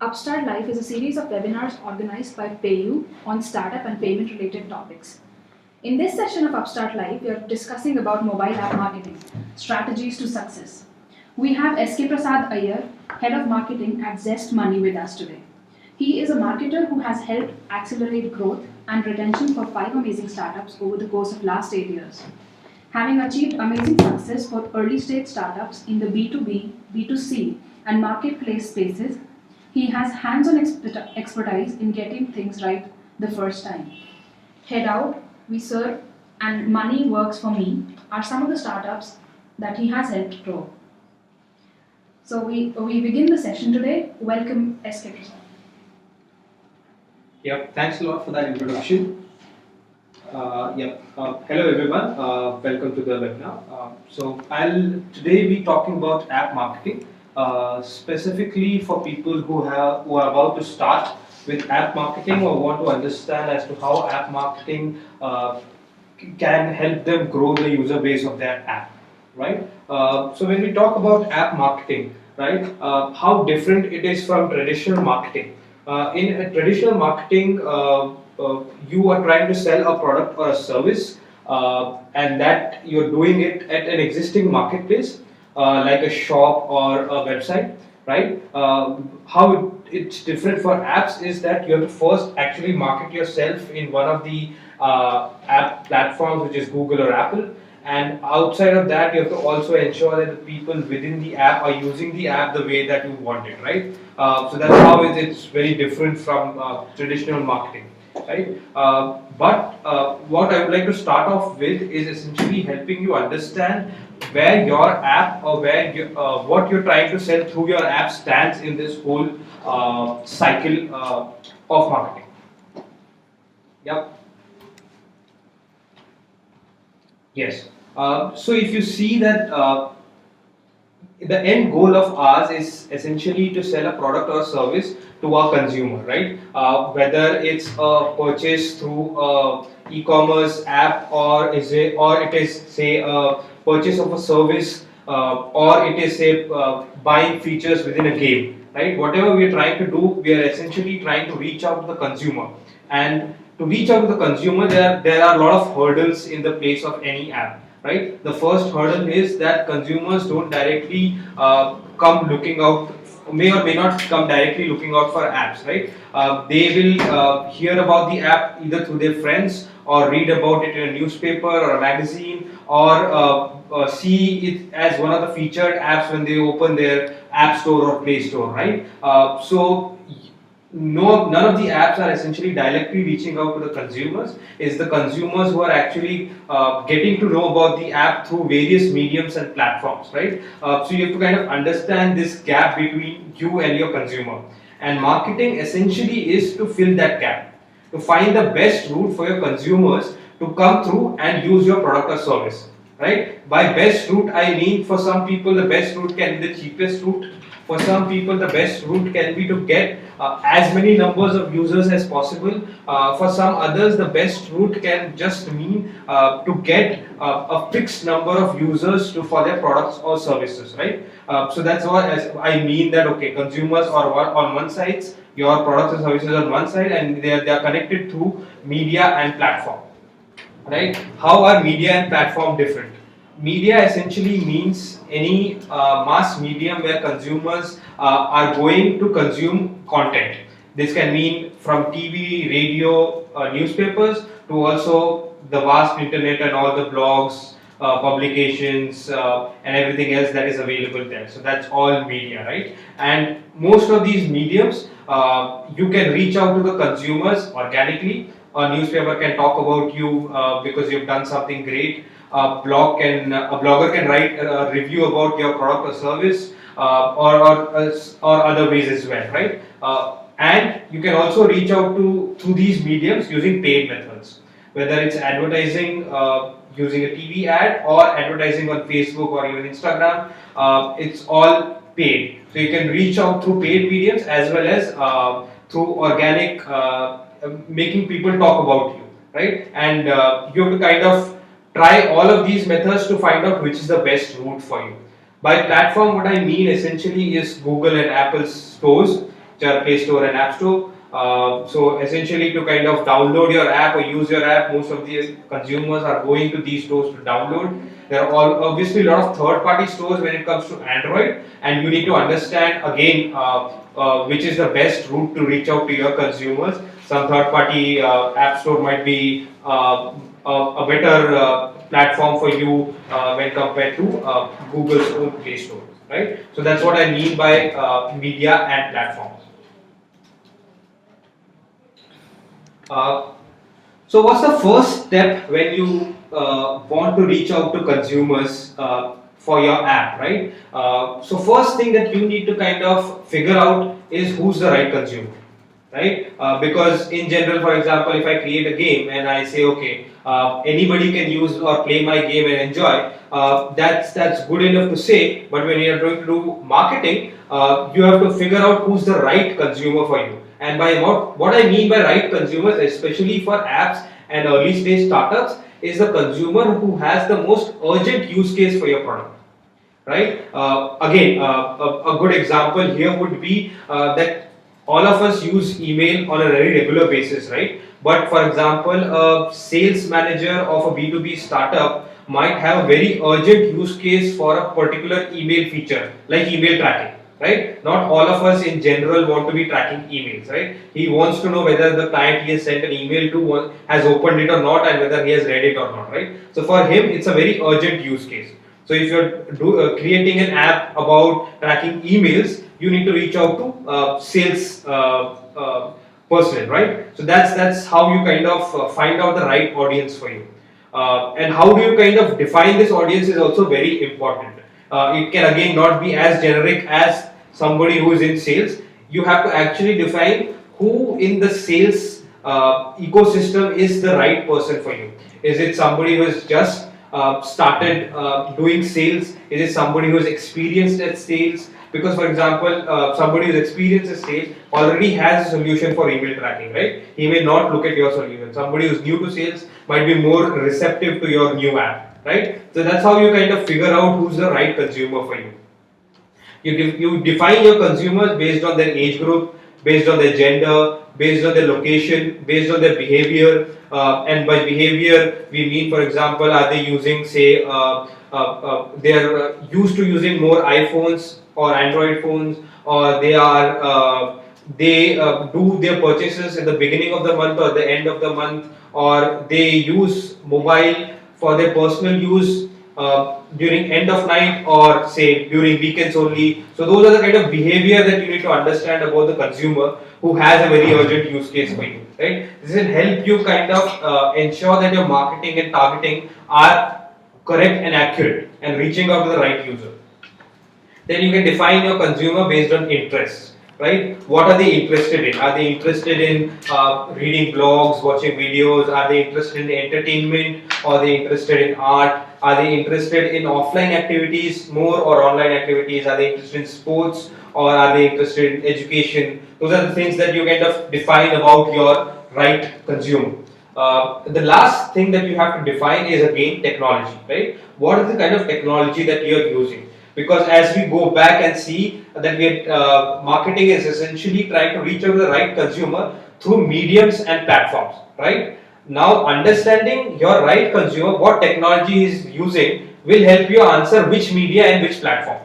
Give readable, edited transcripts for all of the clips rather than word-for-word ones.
Upstart Live is a series of webinars organized by PayU on startup and payment related topics. In this session of Upstart Live, we are discussing about mobile app marketing, strategies to success. We have K Prasad Iyer, Head of Marketing at ZestMoney with us today. He is a marketer who has helped accelerate growth and retention for 5 amazing startups over the course of last 8 years. Having achieved amazing success for early stage startups in the B2B, B2C and Marketplace spaces, he has hands-on expertise in getting things right the first time. Headout, Vserv and Moneyworks4me are some of the startups that he has helped grow. So we begin the session today. Welcome, K Prasad. Yep, thanks a lot for that introduction. Hello everyone, welcome to the webinar. So I'll today be talking about app marketing, specifically for people who are about to start with app marketing or want to understand as to how app marketing can help them grow the user base of their app, right? So when we talk about app marketing, right, how different it is from traditional marketing. In a traditional marketing, you are trying to sell a product or a service, and that you're doing it at an existing marketplace, like a shop or a website, right? How it's different for apps is that you have to first actually market yourself in one of the app platforms, which is Google or Apple. And outside of that, you have to also ensure that the people within the app are using the app the way that you want it, right? So that's how it's very different from traditional marketing, right? But what I would like to start off with is essentially helping you understand where your app or where what you're trying to sell through your app stands in this whole cycle of marketing. Yep. Yes. So if you see that the end goal of ours is essentially to sell a product or service to our consumer, right? Whether it's a purchase through a e-commerce app or it is say a purchase of a service or it is say buying features within a game, right? Whatever we are trying to do, we are essentially trying to reach out to the consumer. And to reach out to the consumer, there are a lot of hurdles in the place of any app, right? The first hurdle is that consumers don't directly come looking out, may or may not come directly looking out for apps, right? They will hear about the app either through their friends or read about it in a newspaper or a magazine or see it as one of the featured apps when they open their app store or play store, right? None of the apps are essentially directly reaching out to the consumers. It's the consumers who are actually getting to know about the app through various mediums and platforms, right? So you have to kind of understand this gap between you and your consumer. And marketing essentially is to fill that gap, to find the best route for your consumers to come through and use your product or service, right? By best route, I mean for some people the best route can be the cheapest route. For some people, the best route can be to get as many numbers of users as possible. For some others, the best route can just mean to get a fixed number of users for their products or services, right? So that's what I mean that, okay, consumers are on one side, your products and services on one side, and they are connected through media and platform, right? How are media and platform different? Media essentially means any mass medium where consumers are going to consume content. This can mean from TV, radio, newspapers to also the vast internet and all the blogs, publications and everything else that is available there. So that's all media, right? And most of these mediums, you can reach out to the consumers organically. A newspaper can talk about you because you've done something great. A blogger can write a review about your product or service, or other ways as well, right? And you can also reach out through these mediums using paid methods, whether it's advertising using a TV ad or advertising on Facebook or even Instagram. It's all paid, so you can reach out through paid mediums as well as through organic, making people talk about you, right? And you have to kind of try all of these methods to find out which is the best route for you. By platform, what I mean essentially is Google and Apple's stores. which are Play Store and App Store. So essentially, to kind of download your app or use your app, most of the consumers are going to these stores to download. There are obviously a lot of third-party stores when it comes to Android, and you need to understand again which is the best route to reach out to your consumers. Some third-party app store might be a better platform for you when compared to Google's own Play Store, right? So that's what I mean by media and platforms. So what's the first step when you want to reach out to consumers for your app, right? So first thing that you need to kind of figure out is who's the right consumer, right? Because in general, for example, if I create a game and I say, okay, anybody can use or play my game and enjoy, that's good enough to say. But when you are going to do marketing, you have to figure out who's the right consumer for you. And by what I mean by right consumers, especially for apps and early stage startups, is the consumer who has the most urgent use case for your product, right? Again, a good example here would be that all of us use email on a very regular basis, right? But for example, a sales manager of a B2B startup might have a very urgent use case for a particular email feature, like email tracking, right? Not all of us in general want to be tracking emails, right? He wants to know whether the client he has sent an email to has opened it or not, and whether he has read it or not, right? So for him, it's a very urgent use case. So if you're creating an app about tracking emails, you need to reach out to sales person, right? So that's how you kind of find out the right audience for you. And how do you kind of define this audience is also very important. It can again not be as generic as somebody who is in sales. You have to actually define who in the sales ecosystem is the right person for you. Is it somebody who has just started doing sales? Is it somebody who is experienced at sales? Because for example, somebody who is experienced at sales already has a solution for email tracking, right? He may not look at your solution. Somebody who is new to sales might be more receptive to your new app, right? So that's how you kind of figure out who's the right consumer for you. You define your consumers based on their age group, based on their gender, based on their location, based on their behavior. And by behavior, we mean, for example, are they using, say, they are used to using more iPhones or Android phones, or they are do their purchases at the beginning of the month or the end of the month, or they use mobile for their personal use during end of night, or say during weekends only. So those are the kind of behavior that you need to understand about the consumer who has a very urgent use case for you, right? This will help you kind of ensure that your marketing and targeting are correct and accurate and reaching out to the right user. Then you can define your consumer based on interests, right? What are they interested in? Are they interested in reading blogs, watching videos? Are they interested in entertainment? Are they interested in art? Are they interested in offline activities more or online activities? Are they interested in sports, or are they interested in education? Those are the things that you kind of define about your right consumer. The last thing that you have to define is again technology, right? What is the kind of technology that you are using? Because as we go back and see that marketing is essentially trying to reach out to the right consumer through mediums and platforms, right? Now understanding your right consumer, what technology is using, will help you answer which media and which platform,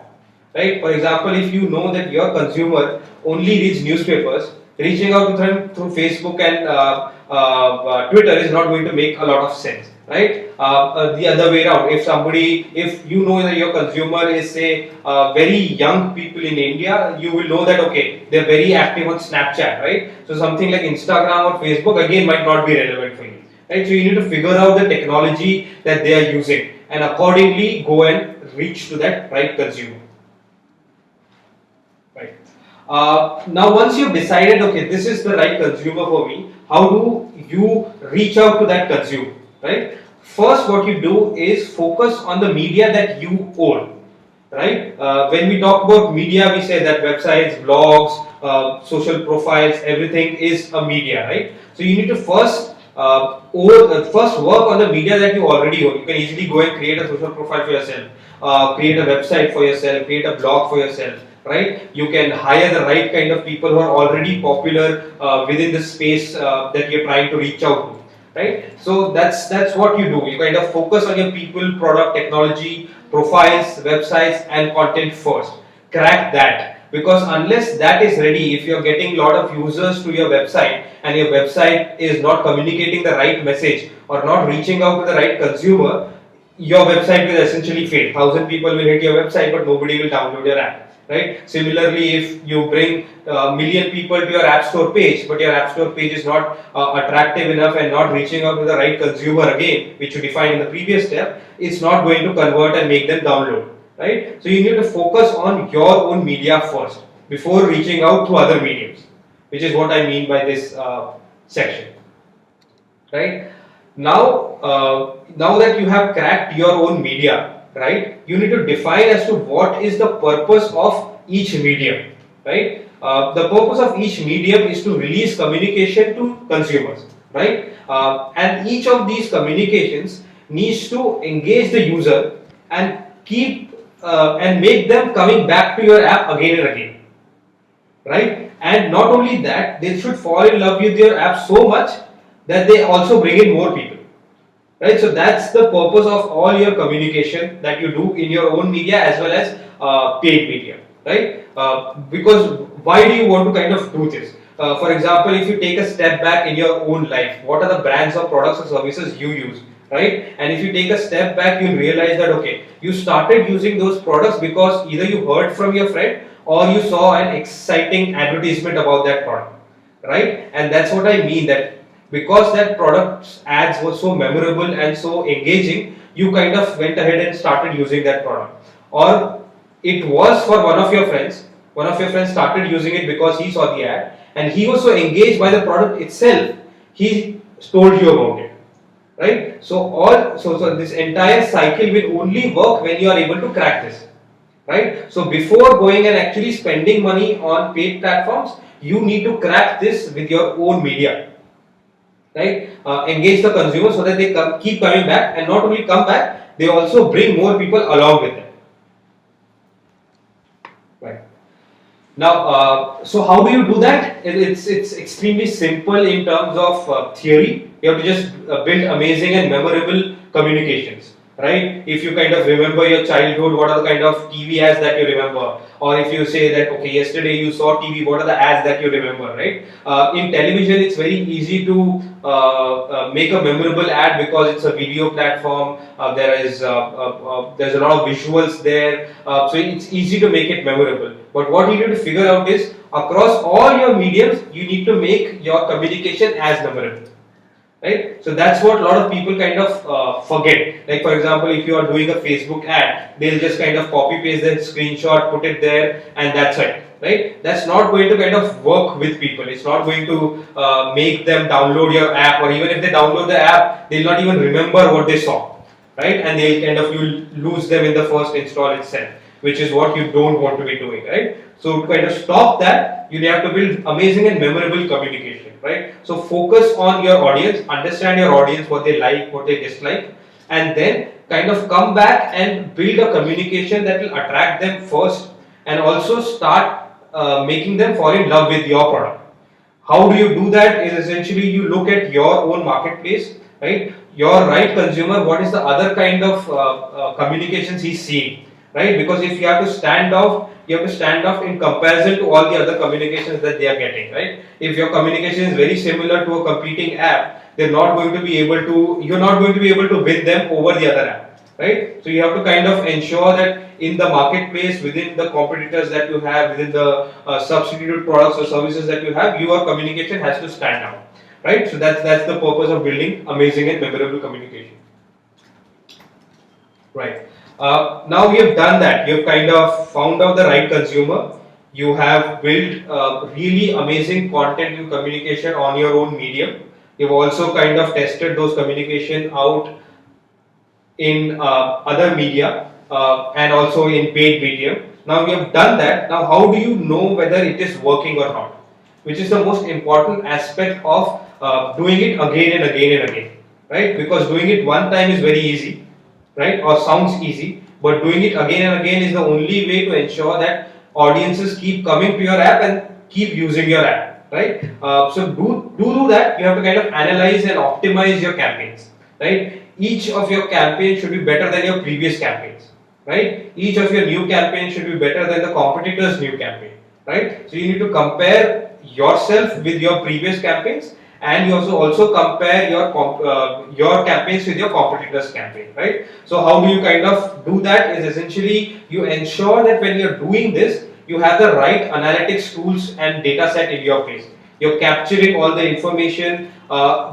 right? For example, if you know that your consumer only reads newspapers, reaching out to them through Facebook and Twitter is not going to make a lot of sense, right? The other way around, if you know that your consumer is, say, very young people in India, you will know that, okay, they're very active on Snapchat, right? So something like Instagram or Facebook again might not be relevant for you, right? So you need to figure out the technology that they are using and accordingly go and reach to that right consumer. Right. Now once you've decided, okay, this is the right consumer for me, how do you reach out to that consumer, right? First, what you do is focus on the media that you own, right? When we talk about media, we say that websites, blogs, social profiles, everything is a media, right? So you need to first work on the media that you already own. You can easily go and create a social profile for yourself, create a website for yourself, create a blog for yourself. right? You can hire the right kind of people who are already popular within the space that you're trying to reach out to, right? So that's what you do. You kind of focus on your people, product, technology, profiles, websites, and content first. Crack that, because unless that is ready, if you're getting a lot of users to your website and your website is not communicating the right message or not reaching out to the right consumer, your website will essentially fail. 1,000 people will hit your website, but nobody will download your app. Right? Similarly, if you bring a million people to your app store page, but your app store page is not attractive enough and not reaching out to the right consumer again, which you defined in the previous step, it's not going to convert and make them download. Right? So you need to focus on your own media first before reaching out to other mediums, which is what I mean by this section. Right? Now that you have cracked your own media, right, you need to define as to what is the purpose of each medium, right? The purpose of each medium is to release communication to consumers, right? And each of these communications needs to engage the user and keep and make them coming back to your app again and again, right? And not only that, they should fall in love with your app so much that they also bring in more people, right? So that's the purpose of all your communication that you do in your own media as well as paid media, right? Because why do you want to kind of do this? For example, if you take a step back in your own life, what are the brands or products or services you use, right? And if you take a step back, you'll realize that okay, you started using those products because either you heard from your friend or you saw an exciting advertisement about that product, right? And that's what I mean, that because that product's ads were so memorable and so engaging, you kind of went ahead and started using that product. Or it was for one of your friends started using it because he saw the ad and he was so engaged by the product itself, he told you about it, right? So this entire cycle will only work when you are able to crack this, right? So before going and actually spending money on paid platforms, you need to crack this with your own media, right? Engage the consumer so that they keep coming back, and not only come back, they also bring more people along with them, right? Now, so how do you do that? It's extremely simple in terms of theory. You have to just build amazing and memorable communications, right? If you kind of remember your childhood, what are the kind of TV ads that you remember? Or if you say that, okay, yesterday you saw TV, what are the ads that you remember, right? In television, it's very easy to make a memorable ad because it's a video platform. There's a lot of visuals there, so it's easy to make it memorable. But what you need to figure out is, across all your mediums, you need to make your communication as memorable, right? So that's what a lot of people kind of forget. Like for example, if you are doing a Facebook ad, they'll just kind of copy paste that screenshot, put it there, and that's it, right? That's not going to kind of work with people. It's not going to make them download your app, or even if they download the app, they'll not even remember what they saw, right? And they'll kind of, you'll lose them in the first install itself, which is what you don't want to be doing, right? So to kind of stop that, you have to build amazing and memorable communication, right? So focus on your audience, understand your audience, what they like, what they dislike, and then kind of come back and build a communication that will attract them first, and also start making them fall in love with your product. How do you do that? Is essentially you look at your own marketplace, right? Your right consumer, what is the other kind of communications he's seeing, right? Because if you have to stand off, you have to stand off in comparison to all the other communications that they are getting, right? If your communication is very similar to a competing app, they're not going to be able to, you're not going to be able to win them over the other app, right? So you have to kind of ensure that in the marketplace, within the competitors that you have, within the substitute products or services that you have, your communication has to stand out, right? So that's the purpose of building amazing and memorable communication, right? Now we have done that. You have kind of found out the right consumer. You have built really amazing content and communication on your own medium. You've also kind of tested those communication out in other media and also in paid medium. Now we have done that. Now how do you know whether it is working or not? Which is the most important aspect of doing it again and again and again, right? Because doing it one time is very easy, right? Or sounds easy, but doing it again and again is the only way to ensure that audiences keep coming to your app and keep using your app, right? So do that. You have to kind of analyze and optimize your campaigns, right? Each of your campaigns should be better than your previous campaigns, right? Each of your new campaigns should be better than the competitor's new campaign, right? So you need to compare yourself with your previous campaigns, and you also compare your campaigns with your competitors' campaign, right? So how do you kind of do that? Is essentially you ensure that when you're doing this, you have the right analytics tools and data set in your place. You're capturing all the information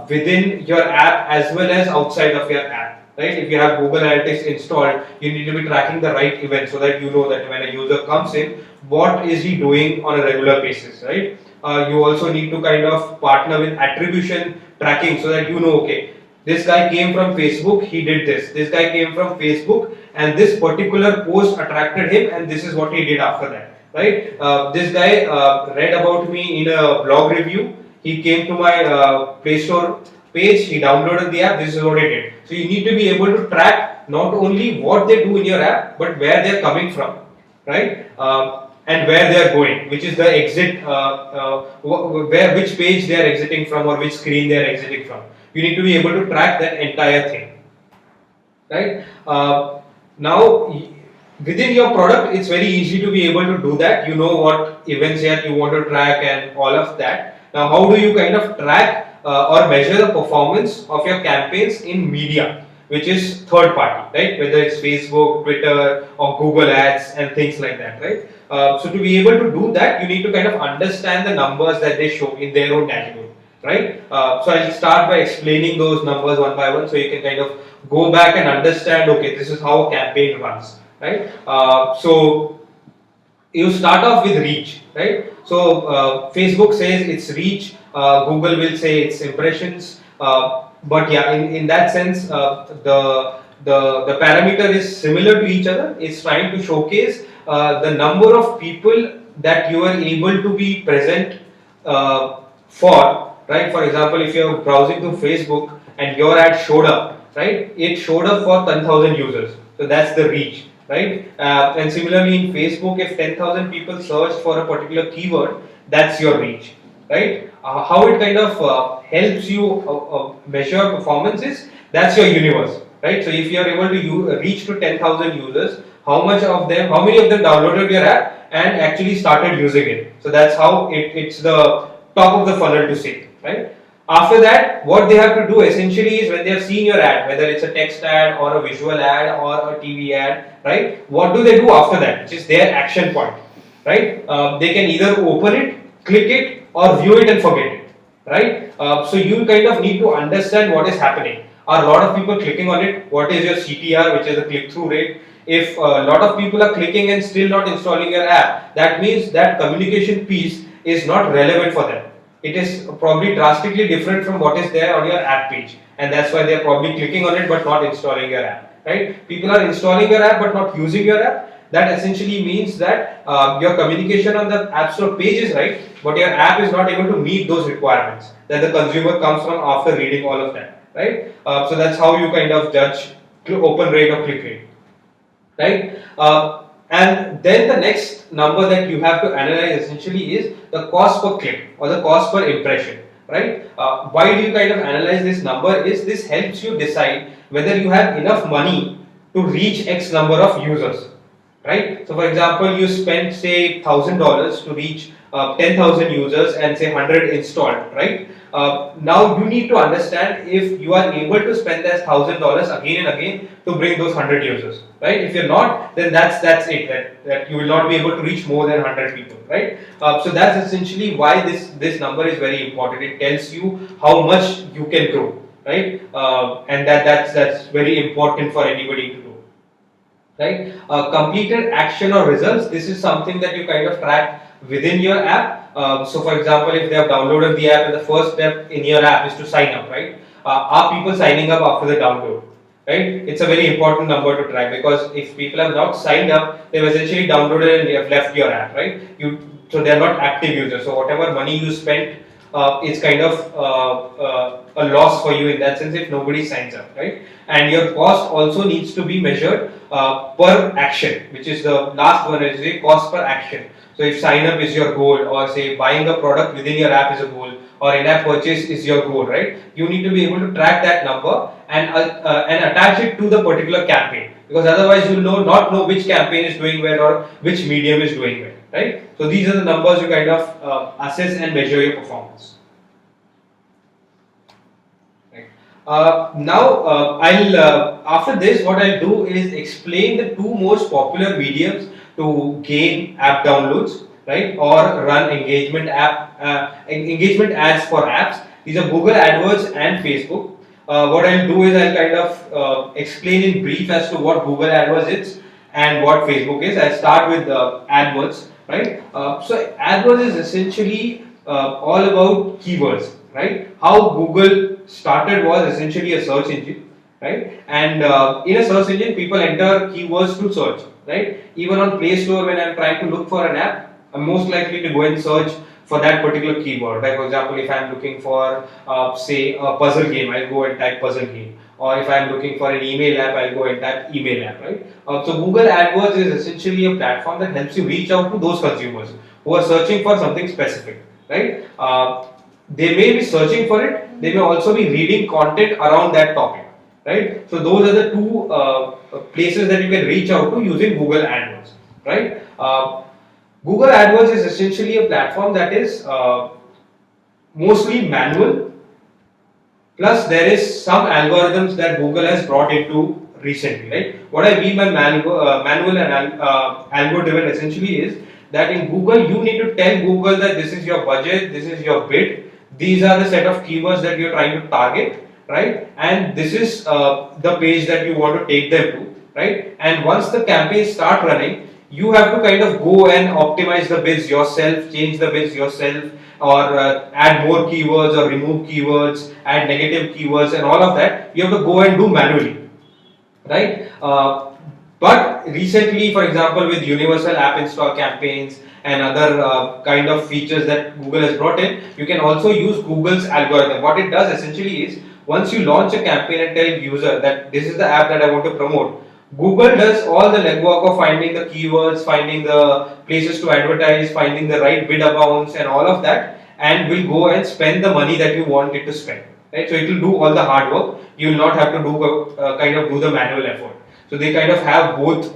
within your app as well as outside of your app, right? If you have Google Analytics installed, you need to be tracking the right events so that you know that when a user comes in, what is he doing on a regular basis, right? You also need to kind of partner with attribution tracking so that you know, okay, this guy came from Facebook, he did this guy came from Facebook and this particular post attracted him and this is what he did after that, right? This guy read about me in a blog review, he came to my Play Store page, he downloaded the app, this is what he did. So you need to be able to track not only what they do in your app but where they are coming from, right? And where they are going, which is the exit, which page they are exiting from or which screen they are exiting from. You need to be able to track that entire thing, right? Now, within your product, it's very easy to be able to do that. You know what events that you want to track and all of that. Now, how do you kind of track or measure the performance of your campaigns in media, which is third party, right? Whether it's Facebook, Twitter, or Google Ads and things like that, right? So to be able to do that, you need to kind of understand the numbers that they show in their own dashboard, right? So I'll start by explaining those numbers one by one, so you can kind of go back and understand. Okay, this is how a campaign runs, right? So you start off with reach, right? So Facebook says it's reach, Google will say it's impressions, but yeah, in that sense, the parameter is similar to each other. It's trying to showcase the number of people that you are able to be present for, right? For example, if you're browsing through Facebook and your ad showed up, right? It showed up for 10,000 users. So that's the reach, right? And similarly in Facebook, if 10,000 people searched for a particular keyword, that's your reach, right? How it kind of helps you measure performance is, that's your universe, right? So if you are able to reach to 10,000 users, how many of them downloaded your app and actually started using it? So that's how it's the top of the funnel to say, right? After that, what they have to do essentially is, when they have seen your ad, whether it's a text ad or a visual ad or a TV ad, right? What do they do after that? Which is their action point, right? They can either open it, click it, or view it and forget it, right? So you kind of need to understand what is happening. Are a lot of people clicking on it? What is your CTR, which is the click-through rate? If a lot of people are clicking and still not installing your app, that means that communication piece is not relevant for them. It is probably drastically different from what is there on your app page, and that's why they are probably clicking on it but not installing your app, right? People are installing your app but not using your app. That essentially means that your communication on the App Store page is right, but your app is not able to meet those requirements that the consumer comes from after reading all of that, right? So that's how you kind of judge open rate or click rate, right? And then the next number that you have to analyze essentially is the cost per click or the cost per impression, right? Why do you kind of analyze this number? Is this helps you decide whether you have enough money to reach X number of users, right? So for example, you spend say $1,000 to reach 10,000 users and say 100 installed, right? Now you need to understand if you are able to spend that $1,000 again and again to bring those 100 users, right? If you're not, then that's it. That you will not be able to reach more than 100 people, right? So that's essentially why this number is very important. It tells you how much you can grow, right? And that's very important for anybody to do, right? Completed action or results. This is something that you kind of track within your app. So for example, if they have downloaded the app and the first step in your app is to sign up, right? Are people signing up after the download, right? It's a very important number to track, because if people have not signed up, they've essentially downloaded and they have left your app, right? So they're not active users. So whatever money you spent it's kind of a loss for you in that sense if nobody signs up, right? And your cost also needs to be measured per action, which is the last one, is the cost per action. So if sign up is your goal, or say buying a product within your app is a goal, or in-app purchase is your goal, right? You need to be able to track that number and attach it to the particular campaign, because otherwise you'll not know which campaign is doing well or which medium is doing well, right? So these are the numbers you kind of assess and measure your performance. After this, what I'll do is explain the two most popular mediums to gain app downloads, right, or run engagement ads for apps. These are Google AdWords and Facebook. What I'll do is I'll kind of explain in brief as to what Google AdWords is and what Facebook is. I'll start with AdWords, right? So AdWords is essentially all about keywords, right? How Google started was essentially a search engine, right? And in a search engine, people enter keywords to search, right? Even on Play Store, when I'm trying to look for an app, I'm most likely to go and search for that particular keyword. Like for example, if I'm looking for say a puzzle game, I'll go and type puzzle game. Or if I'm looking for an email app, I'll go and type email app, right? So Google AdWords is essentially a platform that helps you reach out to those consumers who are searching for something specific, right? They may be searching for it, they may also be reading content around that topic, right? So those are the two places that you can reach out to using Google AdWords, right? Google AdWords is essentially a platform that is mostly manual, plus there is some algorithms that Google has brought into recently, right? What I mean by manual and algo driven essentially is that in Google you need to tell Google that this is your budget, this is your bid, these are the set of keywords that you're trying to target, right? And this is the page that you want to take them to, right? And once the campaigns start running, you have to kind of go and optimize the bids yourself, change the bids yourself, or add more keywords or remove keywords, add negative keywords, and all of that you have to go and do manually, right? But recently, for example, with universal app install campaigns and other kind of features that Google has brought in, you can also use Google's algorithm. What it does essentially is, once you launch a campaign and tell user that this is the app that I want to promote, Google does all the legwork of finding the keywords, finding the places to advertise, finding the right bid amounts and all of that, and will go and spend the money that you want it to spend, right? So it will do all the hard work. You will not have to do do the manual effort. So they kind of have both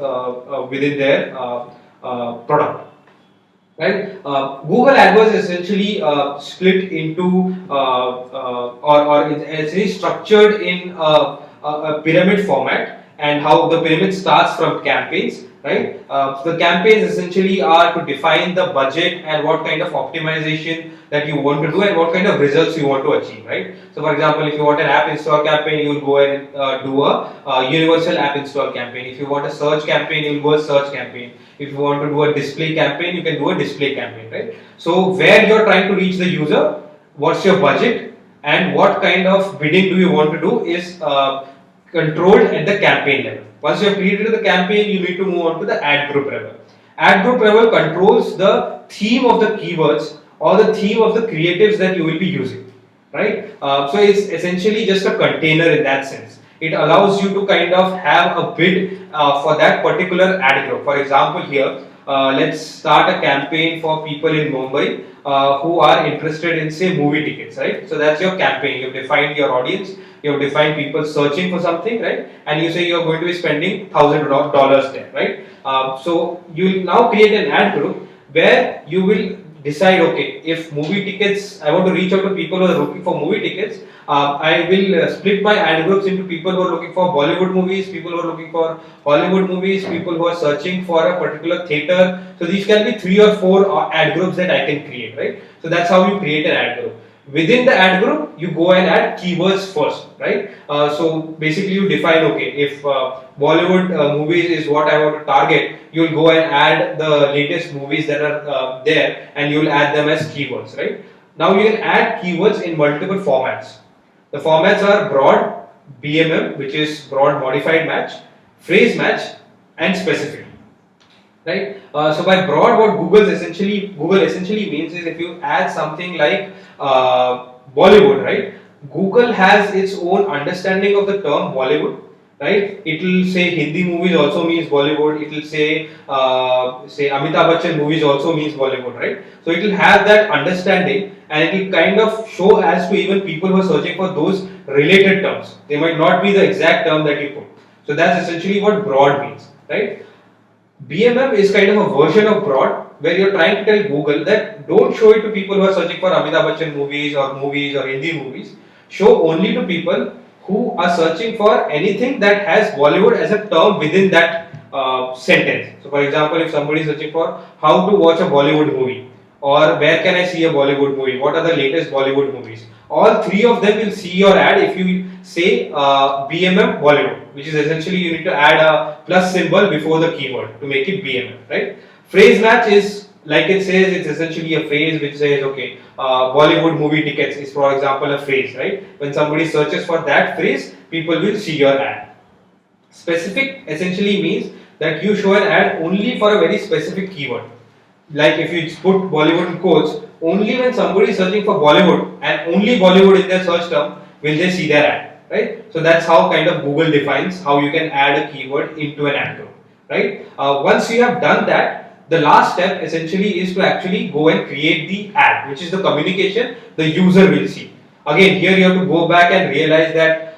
within their product, right? Google AdWords is essentially split into or is essentially structured in a pyramid format, and how the pyramid starts from campaigns, right? So the campaigns essentially are to define the budget and what kind of optimization that you want to do and what kind of results you want to achieve, right? So for example, if you want an app install campaign, you will go and do a universal app install campaign. If you want a search campaign, you will go a search campaign. If you want to do a display campaign, you can do a display campaign, right? So where you are trying to reach the user, what's your budget, and what kind of bidding do you want to do is controlled at the campaign level. Once you have created the campaign, you need to move on to the ad group level. Ad group level controls the theme of the keywords or the theme of the creatives that you will be using, right? So it's essentially just a container in that sense. It allows you to kind of have a bid for that particular ad group. For example, here, let's start a campaign for people in Mumbai who are interested in, say, movie tickets, right? So that's your campaign. You've defined your audience. You have defined people searching for something, right? And you say you're going to be spending $1,000 there, right? So you will now create an ad group where you will decide, okay, if movie tickets, I want to reach out to people who are looking for movie tickets, I will split my ad groups into people who are looking for Bollywood movies, people who are looking for Hollywood movies, people who are searching for a particular theater. So these can be 3 or 4 ad groups that I can create, right? So that's how you create an ad group. Within the ad group, you go and add keywords first, right? So basically you define, okay, if Bollywood movies is what I want to target, you'll go and add the latest movies that are there, and you'll add them as keywords, right? Now you can add keywords in multiple formats. The formats are broad, BMM, which is broad modified match, phrase match, and specific. right? So by broad, what Google essentially means is if you add something like Bollywood, right? Google has its own understanding of the term Bollywood, right? It will say Hindi movies also means Bollywood. It will say Amitabh Bachchan movies also means Bollywood, right? So it will have that understanding, and it will kind of show as to even people who are searching for those related terms. They might not be the exact term that you put. So that's essentially what broad means, right? BMM is kind of a version of broad where you're trying to tell Google that don't show it to people who are searching for Amitabh Bachchan movies or Hindi movies. Show only to people who are searching for anything that has Bollywood as a term within that sentence. So, for example, if somebody is searching for how to watch a Bollywood movie or where can I see a Bollywood movie, what are the latest Bollywood movies, all three of them will see your ad if you say BMM Bollywood, which is essentially you need to add a plus symbol before the keyword to make it BMM, right? Phrase match is like it says, it's essentially a phrase which says, okay, Bollywood movie tickets is, for example, a phrase, right? When somebody searches for that phrase, people will see your ad. Specific essentially means that you show an ad only for a very specific keyword. Like if you put Bollywood in quotes, only when somebody is searching for Bollywood and only Bollywood in their search term will they see their ad, right? So that's how kind of Google defines how you can add a keyword into an ad group, right? Once you have done that, the last step essentially is to actually go and create the ad, which is the communication the user will see. Again, here you have to go back and realize that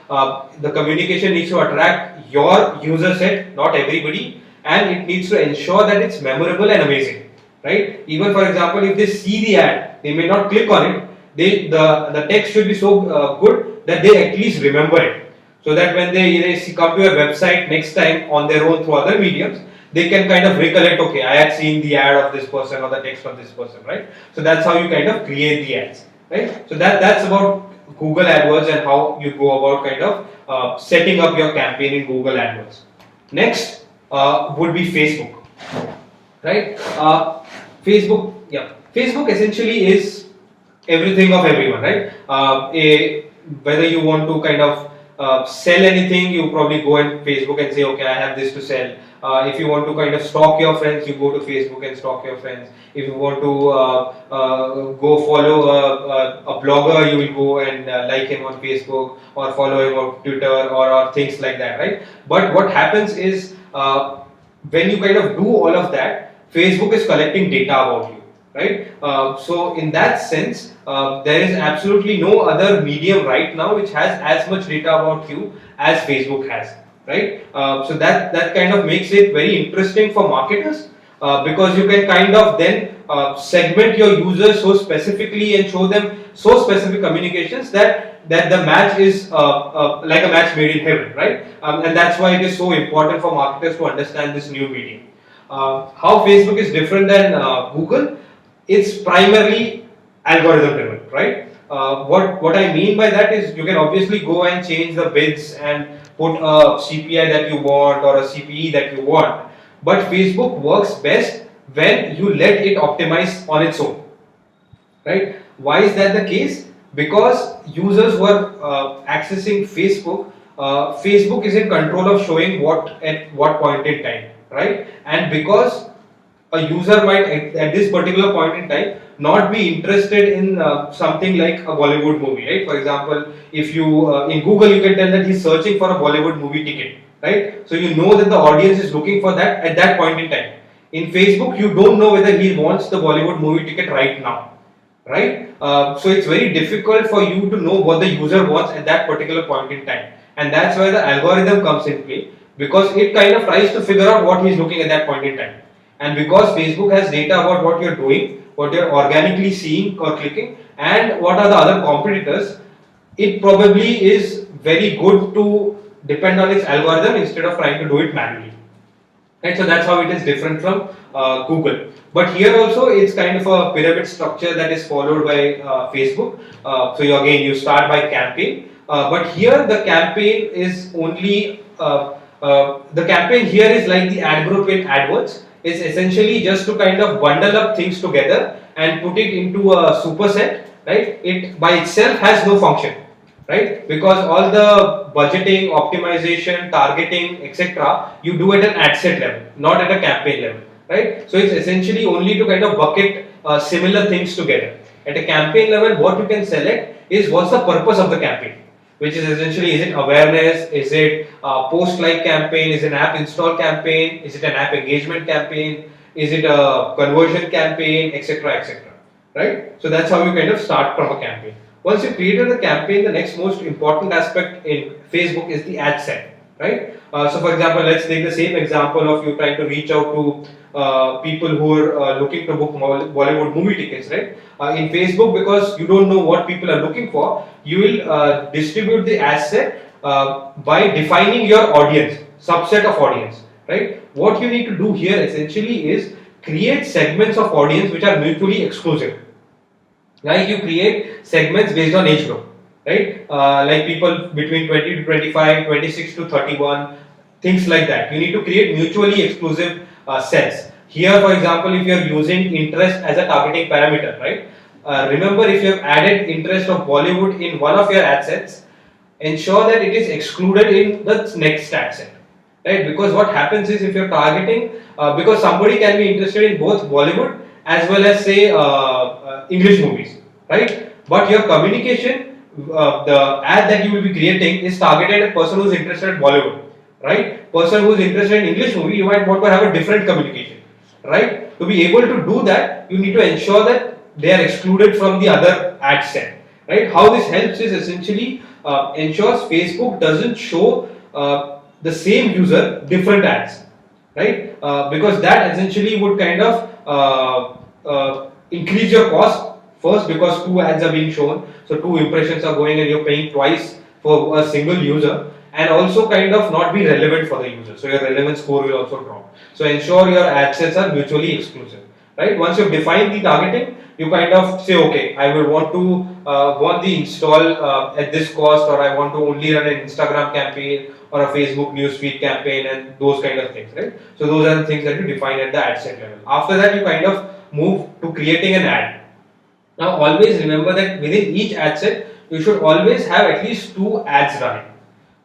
the communication needs to attract your user set, not everybody, and it needs to ensure that it's memorable and amazing, right? Even for example, if they see the ad, they may not click on it. The text should be so good that they at least remember it, so that when they come to your website next time on their own through other mediums, they can kind of recollect, okay, I had seen the ad of this person or the text of this person, right? So that's how you kind of create the ads, right? So that's about Google AdWords and how you go about kind of setting up your campaign in Google AdWords. Next would be Facebook, right? Facebook essentially is everything of everyone, right? Whether you want to kind of sell anything, you probably go on Facebook and say, okay, I have this to sell. If you want to kind of stalk your friends, you go to Facebook and stalk your friends. If you want to go follow a blogger, you will go and like him on Facebook or follow him on Twitter or things like that, right? But what happens is when you kind of do all of that, Facebook is collecting data about you, right? So in that sense, there is absolutely no other medium right now which has as much data about you as Facebook has, right? So that kind of makes it very interesting for marketers because you can kind of then segment your users so specifically and show them so specific communications that the match is like a match made in heaven, right? And that's why it is so important for marketers to understand this new medium. How Facebook is different than Google? It's primarily algorithm driven, right? What I mean by that is you can obviously go and change the bids and put a CPI that you want or a CPE that you want, but Facebook works best when you let it optimize on its own, right? Why is that the case? Because users who are accessing Facebook, Facebook is in control of showing what at what point in time, right? And because a user might at this particular point in time not be interested in something like a Bollywood movie, right? For example, if you in Google you can tell that he's searching for a Bollywood movie ticket, right? So you know that the audience is looking for that at that point in time. In Facebook, you don't know whether he wants the Bollywood movie ticket right now, right? So it's very difficult for you to know what the user wants at that particular point in time, and that's why the algorithm comes in play, because it kind of tries to figure out what he's looking at that point in time. And because Facebook has data about what you're doing, what you're organically seeing or clicking, and what are the other competitors, it probably is very good to depend on its algorithm instead of trying to do it manually. Right, so that's how it is different from Google. But here also it's kind of a pyramid structure that is followed by Facebook. So you start by campaign, but here the campaign is only the campaign here is like the ad group in AdWords. Is essentially just to kind of bundle up things together and put it into a superset, right? It by itself has no function, right? Because all the budgeting, optimization, targeting, etc., you do at an ad set level, not at a campaign level, right? So it's essentially only to kind of bucket similar things together. At a campaign level, what you can select is what's the purpose of the campaign, which is essentially, is it awareness, is it post-like campaign, is it an app install campaign, is it an app engagement campaign, is it a conversion campaign, etc., etc., right? So that's how you kind of start from a campaign. Once you created the campaign, the next most important aspect in Facebook is the ad set, right? So for example, let's take the same example of you trying to reach out to people who are looking to book Bollywood movie tickets, right? In Facebook, because you don't know what people are looking for, you will distribute the ad set by defining your audience, subset of audience, right? What you need to do here essentially is create segments of audience which are mutually exclusive. Like you create segments based on age group, right? Like people between 20 to 25, 26 to 31, things like that. You need to create mutually exclusive sets. Here, for example, if you are using interest as a targeting parameter, right? Remember, if you have added interest of Bollywood in one of your ad sets, ensure that it is excluded in the next ad set, right? Because what happens is, if you're targeting, because somebody can be interested in both Bollywood as well as say English movies, right? But your communication, the ad that you will be creating is targeted at a person who's interested in Bollywood, right? Person who's interested in English movie, you might want to have a different communication, right? To be able to do that, you need to ensure that they are excluded from the other ad set, right? How this helps is essentially ensures Facebook doesn't show the same user different ads, right? Because that essentially would kind of increase your cost first, because two ads are being shown, so two impressions are going and you're paying twice for a single user, and also kind of not be relevant for the user, so your relevance score will also drop. So ensure your ad sets are mutually exclusive, right? Once you've defined the targeting, you kind of say, okay, I will want to want the install at this cost, or I want to only run an Instagram campaign or a Facebook newsfeed campaign, and those kind of things, right? So those are the things that you define at the ad set level. After that, you kind of move to creating an ad. Now always remember that within each ad set, you should always have at least two ads running.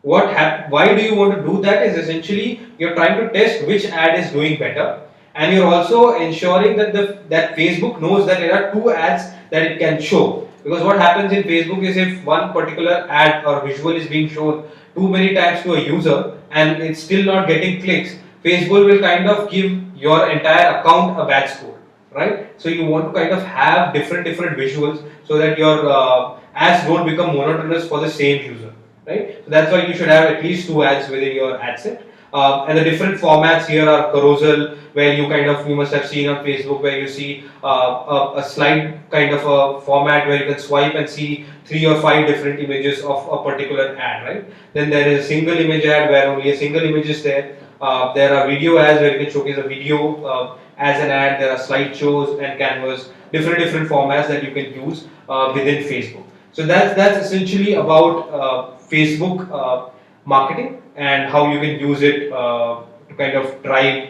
Why do you want to do that is essentially you're trying to test which ad is doing better, and you're also ensuring that that Facebook knows that there are two ads that it can show. Because what happens in Facebook is, if one particular ad or visual is being shown too many times to a user and it's still not getting clicks, Facebook will kind of give your entire account a bad score, right? So you want to kind of have different visuals so that your ads don't become monotonous for the same user, right? So that's why you should have at least two ads within your ad set. And the different formats here are carousel, where you must have seen on Facebook, where you see a slide kind of a format where you can swipe and see 3 or 5 different images of a particular ad, right? Then there is a single image ad where only a single image is there. There are video ads where you can showcase a video as an ad. There are slideshows and canvas, different formats that you can use within Facebook. So that's essentially about Facebook marketing and how you can use it to kind of drive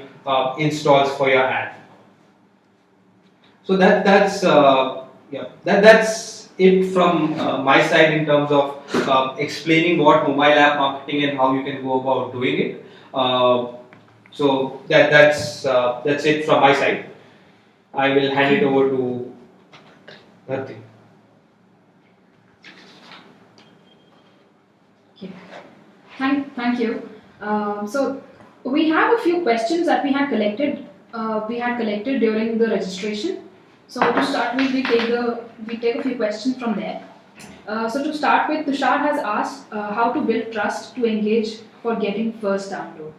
installs for your ad. So that's it from my side in terms of explaining what mobile app marketing and how you can go about doing it. So that's it from my side. I will hand it over to Dharti. Okay. Thank you. So we have a few questions that we had collected. During the registration. So to start with, we take a few questions from there. So to start with, Tushar has asked how to build trust to engage for getting first download.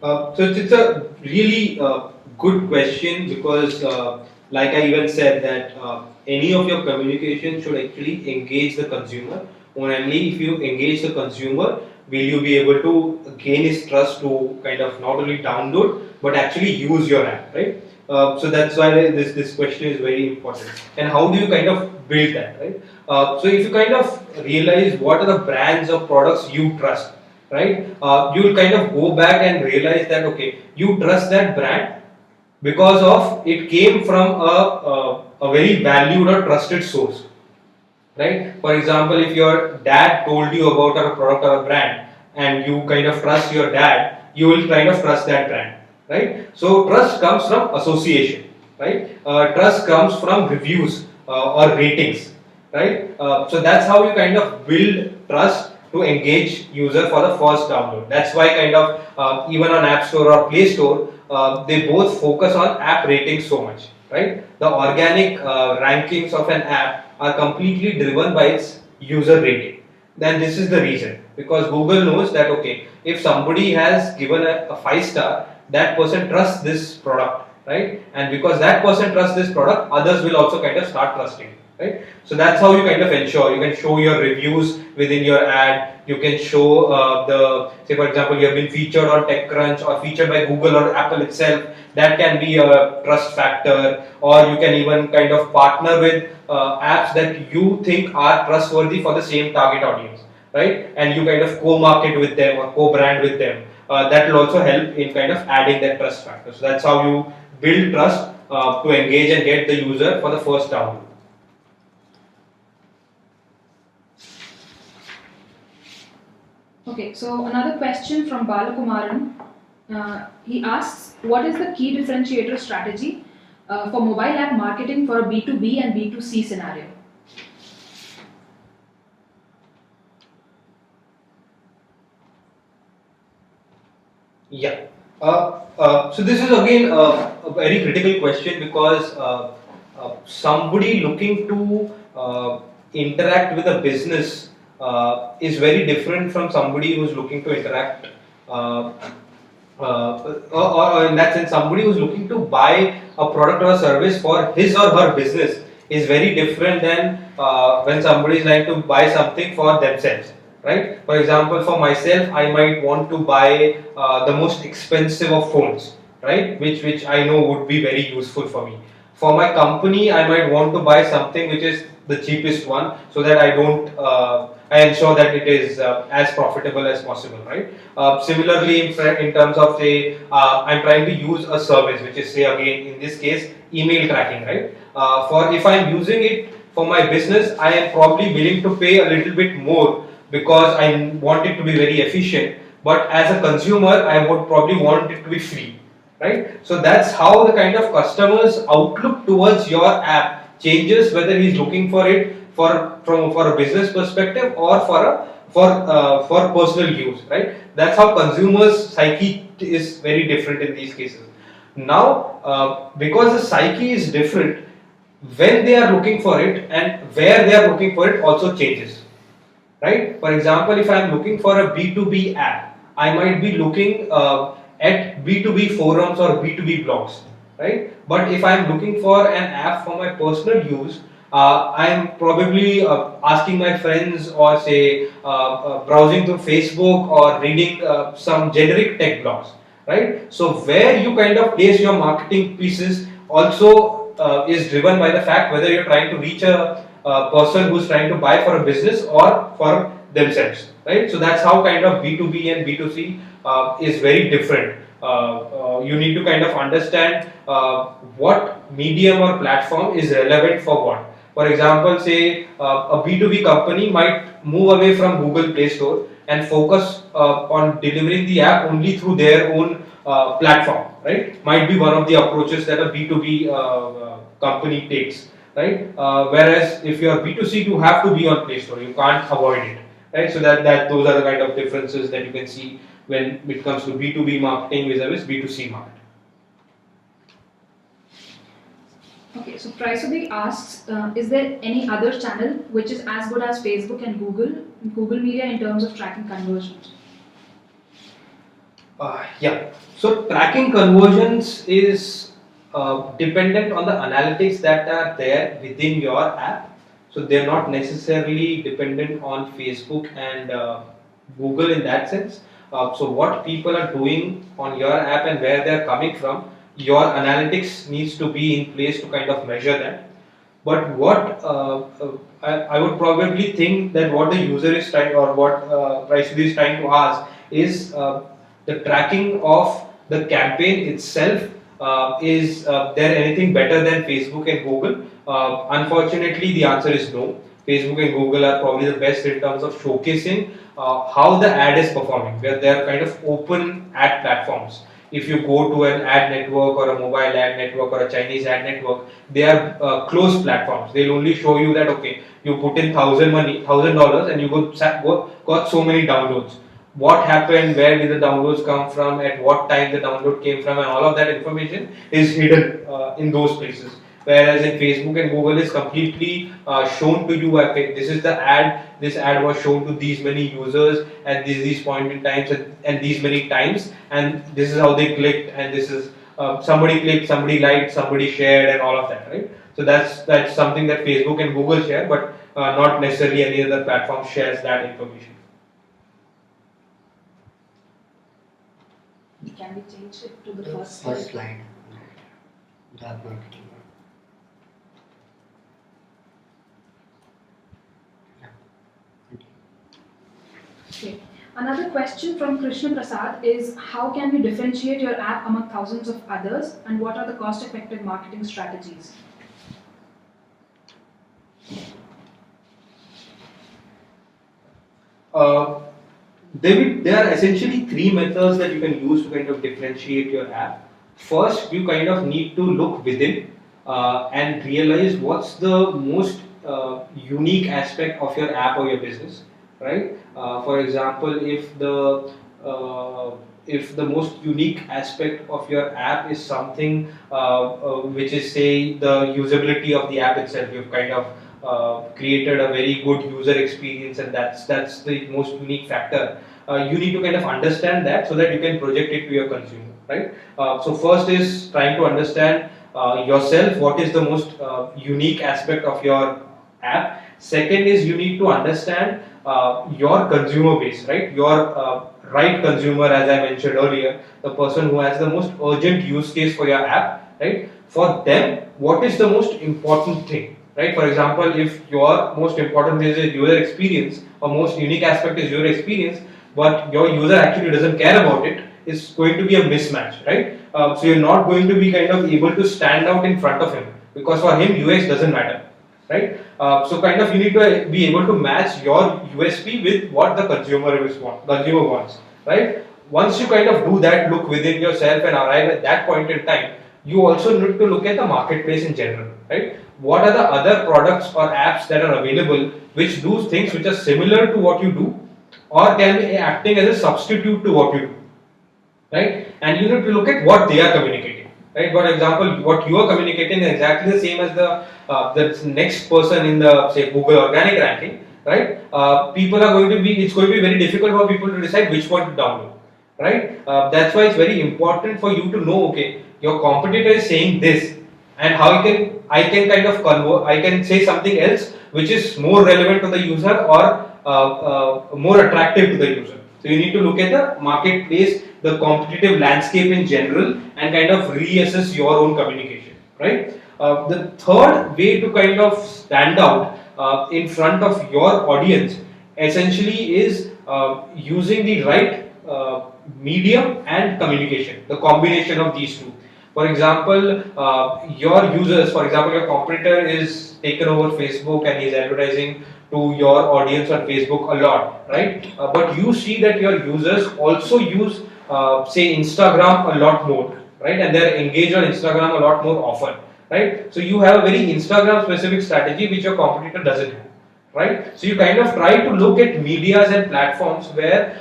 So it's a really good question, because like I even said that any of your communication should actually engage the consumer. Only if you engage the consumer will you be able to gain his trust to kind of not only download but actually use your app, right? So that's why this question is very important. And how do you kind of build that, right? So if you kind of realize what are the brands or products you trust, right? You will kind of go back and realize that, okay, you trust that brand because of it came from a very valued or trusted source, right? For example, if your dad told you about a product or a brand and you kind of trust your dad, you will kind of trust that brand, right? So trust comes from association, right? Trust comes from reviews or ratings, right? So that's how you kind of build trust to engage user for the first download. That's why kind of even on App Store or Play Store, they both focus on app ratings so much, right? The organic rankings of an app are completely driven by its user rating. Then this is the reason, because Google knows that okay, if somebody has given a 5 star, that person trusts this product, right? And because that person trusts this product, others will also kind of start trusting, right? So that's how you kind of ensure. You can show your reviews within your ad. You can show say for example, you have been featured on TechCrunch or featured by Google or Apple itself. That can be a trust factor. Or you can even kind of partner with apps that you think are trustworthy for the same target audience, right? And you kind of co-market with them or co-brand with them. That will also help in kind of adding that trust factor. So that's how you build trust to engage and get the user for the first download. Okay, so another question from Balakumaran. He asks, what is the key differentiator strategy for mobile app marketing for a B2B and B2C scenario? Yeah. So this is again a very critical question, because somebody looking to interact with a business is very different from somebody who's looking to interact or in that sense, somebody who's looking to buy a product or a service for his or her business is very different than when somebody is trying to buy something for themselves, right? For example, for myself, I might want to buy the most expensive of phones, right? Which I know would be very useful for me. For my company, I might want to buy something which is the cheapest one, so that I don't I ensure that it is as profitable as possible, right? Similarly, in terms of say, I'm trying to use a service, which is say again in this case email tracking, right? For if I'm using it for my business, I am probably willing to pay a little bit more because I want it to be very efficient. But as a consumer, I would probably want it to be free, right? So that's how the kind of customer's outlook towards your app changes, whether he's looking for it for a business perspective or for personal use, right? That's how consumers' psyche is very different in these cases. Now, because the psyche is different, when they are looking for it and where they are looking for it also changes, right? For example, if I am looking for a B2B app, I might be looking at B2B forums or B2B blogs, right? But if I am looking for an app for my personal use, I'm probably asking my friends or say browsing through Facebook or reading some generic tech blogs, right? So where you kind of place your marketing pieces also is driven by the fact whether you're trying to reach a person who's trying to buy for a business or for themselves, right? So that's how kind of B2B and B2C is very different. You need to kind of understand what medium or platform is relevant for what. For example, say a B2B company might move away from Google Play Store and focus on delivering the app only through their own platform, right? Might be one of the approaches that a B2B company takes, right? Whereas if you are B2C, you have to be on Play Store, you can't avoid it, right? So that those are the kind of differences that you can see when it comes to B2B marketing vis-a-vis B2C marketing. Okay, so Praisudi asks, is there any other channel which is as good as Facebook and Google Media in terms of tracking conversions? Yeah, so tracking conversions is dependent on the analytics that are there within your app. So they're not necessarily dependent on Facebook and Google in that sense. So what people are doing on your app and where they're coming from, your analytics needs to be in place to kind of measure that. But what I would probably think that what the user is trying or what Praisudi is trying to ask is the tracking of the campaign itself. Is there anything better than Facebook and Google? Unfortunately, the answer is no. Facebook and Google are probably the best in terms of showcasing how the ad is performing, where they are kind of open ad platforms. If you go to an ad network or a mobile ad network or a Chinese ad network, they are closed platforms. They'll only show you that okay, you put in $1,000 and you got so many downloads. What happened, where did the downloads come from, at what time the download came from, and all of that information is hidden in those places. Whereas in Facebook and Google is completely shown to you. This is the ad. This ad was shown to these many users at these point in times and these many times, and this is how they clicked, and this is somebody clicked, somebody liked, somebody shared, and all of that, right? So that's something that Facebook and Google share, but not necessarily any other platform shares that information. Can we change it to the first slide? The marketing. Okay. Another question from Krishna Prasad is, how can you differentiate your app among thousands of others, and what are the cost-effective marketing strategies? There are essentially three methods that you can use to kind of differentiate your app. First, you kind of need to look within and realize what's the most unique aspect of your app or your business, right? For example, if the most unique aspect of your app is something which is, say, the usability of the app itself, you've kind of created a very good user experience, and that's the most unique factor. You need to kind of understand that so that you can project it to your consumer, right? So first is trying to understand yourself, what is the most unique aspect of your app. Second is you need to understand your consumer base, right? Your right consumer, as I mentioned earlier, the person who has the most urgent use case for your app, right? For them, what is the most important thing, right? For example, if your most important thing is user experience, or most unique aspect is user experience, but your user actually doesn't care about it, it's going to be a mismatch, right? So you're not going to be kind of able to stand out in front of him, because for him UX doesn't matter, right? So kind of you need to be able to match your USP with what the consumer wants, right? Once you kind of do that, look within yourself and arrive at that point in time, you also need to look at the marketplace in general, right? What are the other products or apps that are available which do things which are similar to what you do, or can be acting as a substitute to what you do, right? And you need to look at what they are communicating, right? For example, what you are communicating is exactly the same as the next person in the, say, Google organic ranking, right? It's going to be very difficult for people to decide which one to download, right? That's why it's very important for you to know, okay, your competitor is saying this, and how I can kind of convert, I can say something else which is more relevant to the user, or more attractive to the user. So you need to look at the marketplace, the competitive landscape in general, and kind of reassess your own communication, right? The third way to kind of stand out in front of your audience essentially is using the right medium and communication, the combination of these two. For example, your users, for example, your competitor is taken over Facebook and is advertising to your audience on Facebook a lot, right? But you see that your users also use, say, Instagram a lot more, right? And they're engaged on Instagram a lot more often, right? So you have a very Instagram specific strategy which your competitor doesn't have, right? So you kind of try to look at medias and platforms where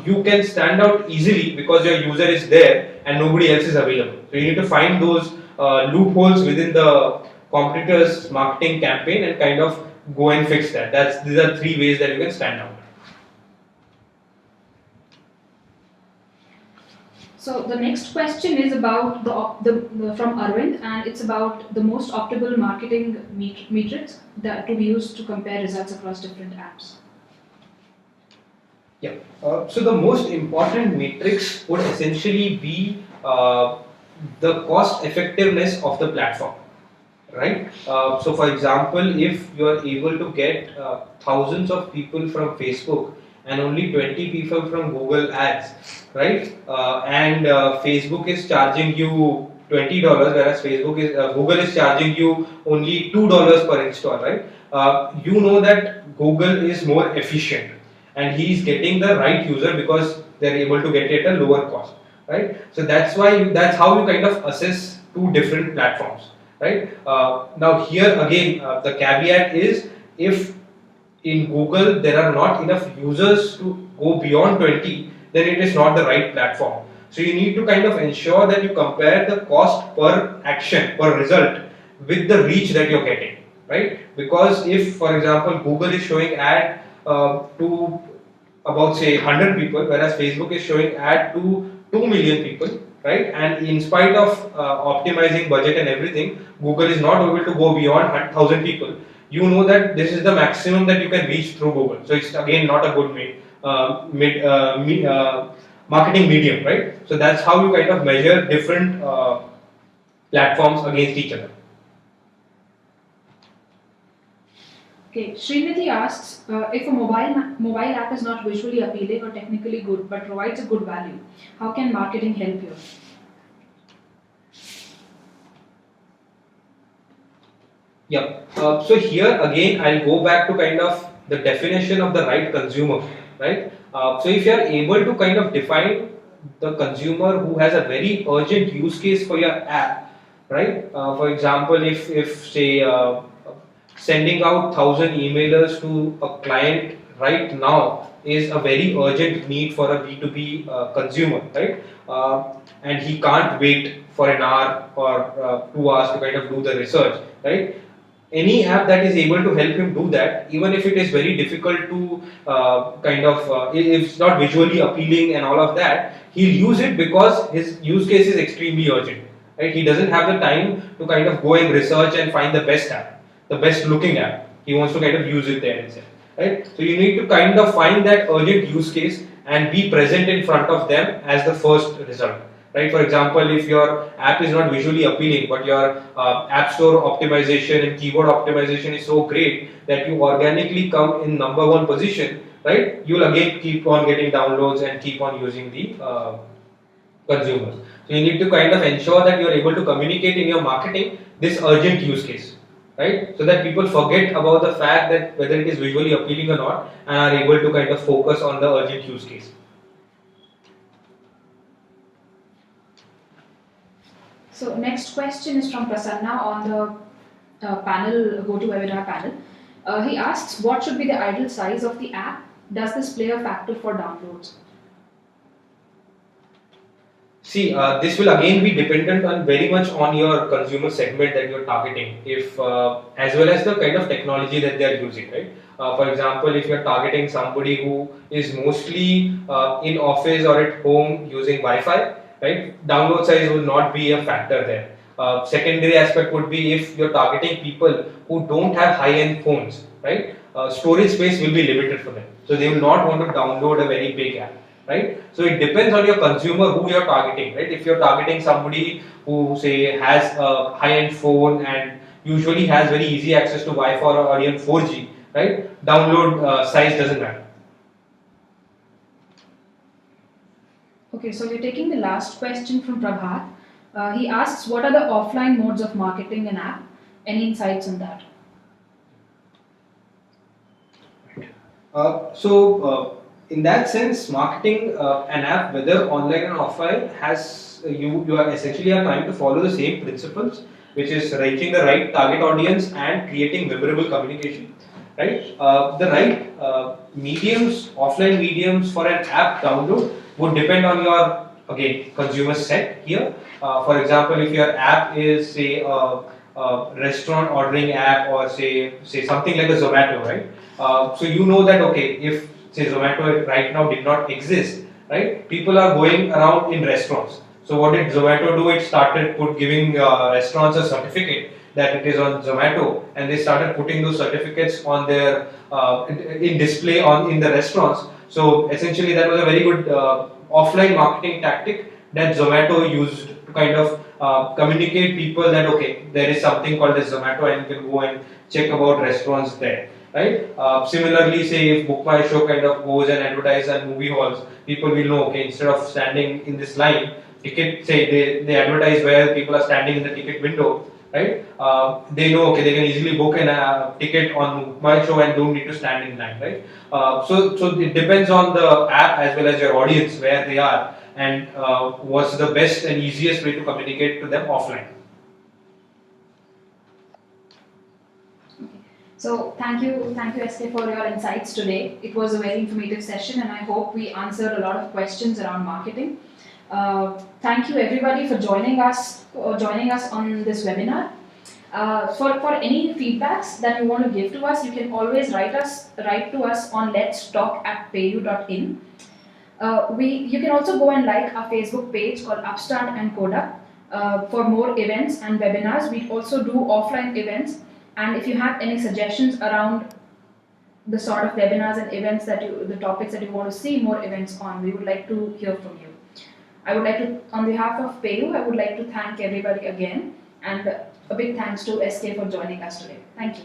you can stand out easily because your user is there and nobody else is available. So you need to find those loopholes within the competitor's marketing campaign and kind of go and fix that. These are three ways that you can stand out. So the next question is about from Arvind, and it's about the most optimal marketing metrics that to be used to compare results across different apps. Yeah. So the most important metrics would essentially be the cost effectiveness of the platform, right? So for example, if you are able to get thousands of people from Facebook and only 20 people from Google Ads, right? And Facebook is charging you $20, whereas Google is charging you only $2 per install, right? you know that Google is more efficient and he is getting the right user because they're able to get it at a lower cost, right? So that's why that's how you kind of assess two different platforms, right? Now here again, the caveat is if in Google there are not enough users to go beyond 20, then it is not the right platform. So you need to kind of ensure that you compare the cost per action, per result with the reach that you're getting, right? Because if, for example, Google is showing ad to about say 100 people, whereas Facebook is showing ad to 2 million people, right? And in spite of optimizing budget and everything, Google is not able to go beyond 1,000 people. You know that this is the maximum that you can reach through Google. So it's again not a good marketing medium, right? So that's how you kind of measure different platforms against each other. Okay, Srinidhi asks if a mobile app is not visually appealing or technically good but provides a good value, how can marketing help here? Yeah. So here again, I'll go back to kind of the definition of the right consumer, right? So if you are able to kind of define the consumer who has a very urgent use case for your app, right? For example, if say sending out 1,000 emailers to a client right now is a very urgent need for a B2B consumer, right? And he can't wait for an hour or 2 hours to kind of do the research, right? Any app that is able to help him do that, even if it is very difficult to if it's not visually appealing and all of that, he'll use it because his use case is extremely urgent, right? He doesn't have the time to kind of go and research and find the best app, the best looking app. He wants to kind of use it there itself, right? So you need to kind of find that urgent use case and be present in front of them as the first result, right? For example, if your app is not visually appealing, but your app store optimization and keyword optimization is so great that you organically come in number one position, right? You'll again keep on getting downloads and keep on using the consumers. So you need to kind of ensure that you're able to communicate in your marketing this urgent use case, right? So that people forget about the fact that whether it is visually appealing or not and are able to kind of focus on the urgent use case. So next question is from Prasanna on the panel, GoToWebinar panel. He asks, what should be the ideal size of the app? Does this play a factor for downloads? See, this will again be dependent on very much on your consumer segment that you're targeting, if as well as the kind of technology that they are using, right? For example, if you're targeting somebody who is mostly in office or at home using Wi-Fi, right? Download size will not be a factor there. Secondary aspect would be if you're targeting people who don't have high-end phones, right? Storage space will be limited for them, so they will not want to download a very big app, right? So it depends on your consumer who you're targeting, right? If you're targeting somebody who say has a high-end phone and usually has very easy access to Wi-Fi or even 4G, right? Download size doesn't matter. Okay, so we're taking the last question from Prabhat. He asks, what are the offline modes of marketing an app? Any insights on that? In that sense, marketing an app, whether online or offline, has you are essentially are trying to follow the same principles, which is reaching the right target audience and creating memorable communication, right? The right mediums, offline mediums for an app download would depend on your again consumer set here. For example, if your app is say a restaurant ordering app or say something like a Zomato, right? So you know that okay, if say Zomato right now did not exist, right? People are going around in restaurants. So what did Zomato do? It started giving restaurants a certificate that it is on Zomato, and they started putting those certificates on their in display in the restaurants. So essentially, that was a very good offline marketing tactic that Zomato used to kind of communicate people that okay, there is something called as Zomato, and you can go and check about restaurants there, right? Similarly, say if Book My Show kind of goes and advertise at movie halls, people will know okay, instead of standing in this line, ticket say they advertise where people are standing in the ticket window. right? They know, okay, they can easily book a ticket on my show and don't need to stand in line, right? So it depends on the app as well as your audience, where they are, and what's the best and easiest way to communicate to them offline. So thank you SK for your insights today. It was a very informative session, and I hope we answered a lot of questions around marketing. Thank you everybody for joining us on this webinar. For any feedbacks that you want to give to us, you can always write to us on letstalk@payu.in. You can also go and like our Facebook page called Upstart and Coda for more events and webinars. We also do offline events, and if you have any suggestions around the sort of webinars and events the topics that you want to see more events on, we would like to hear from you. I would like to, on behalf of Payu, I would like to thank everybody again, and a big thanks to SK for joining us today. Thank you.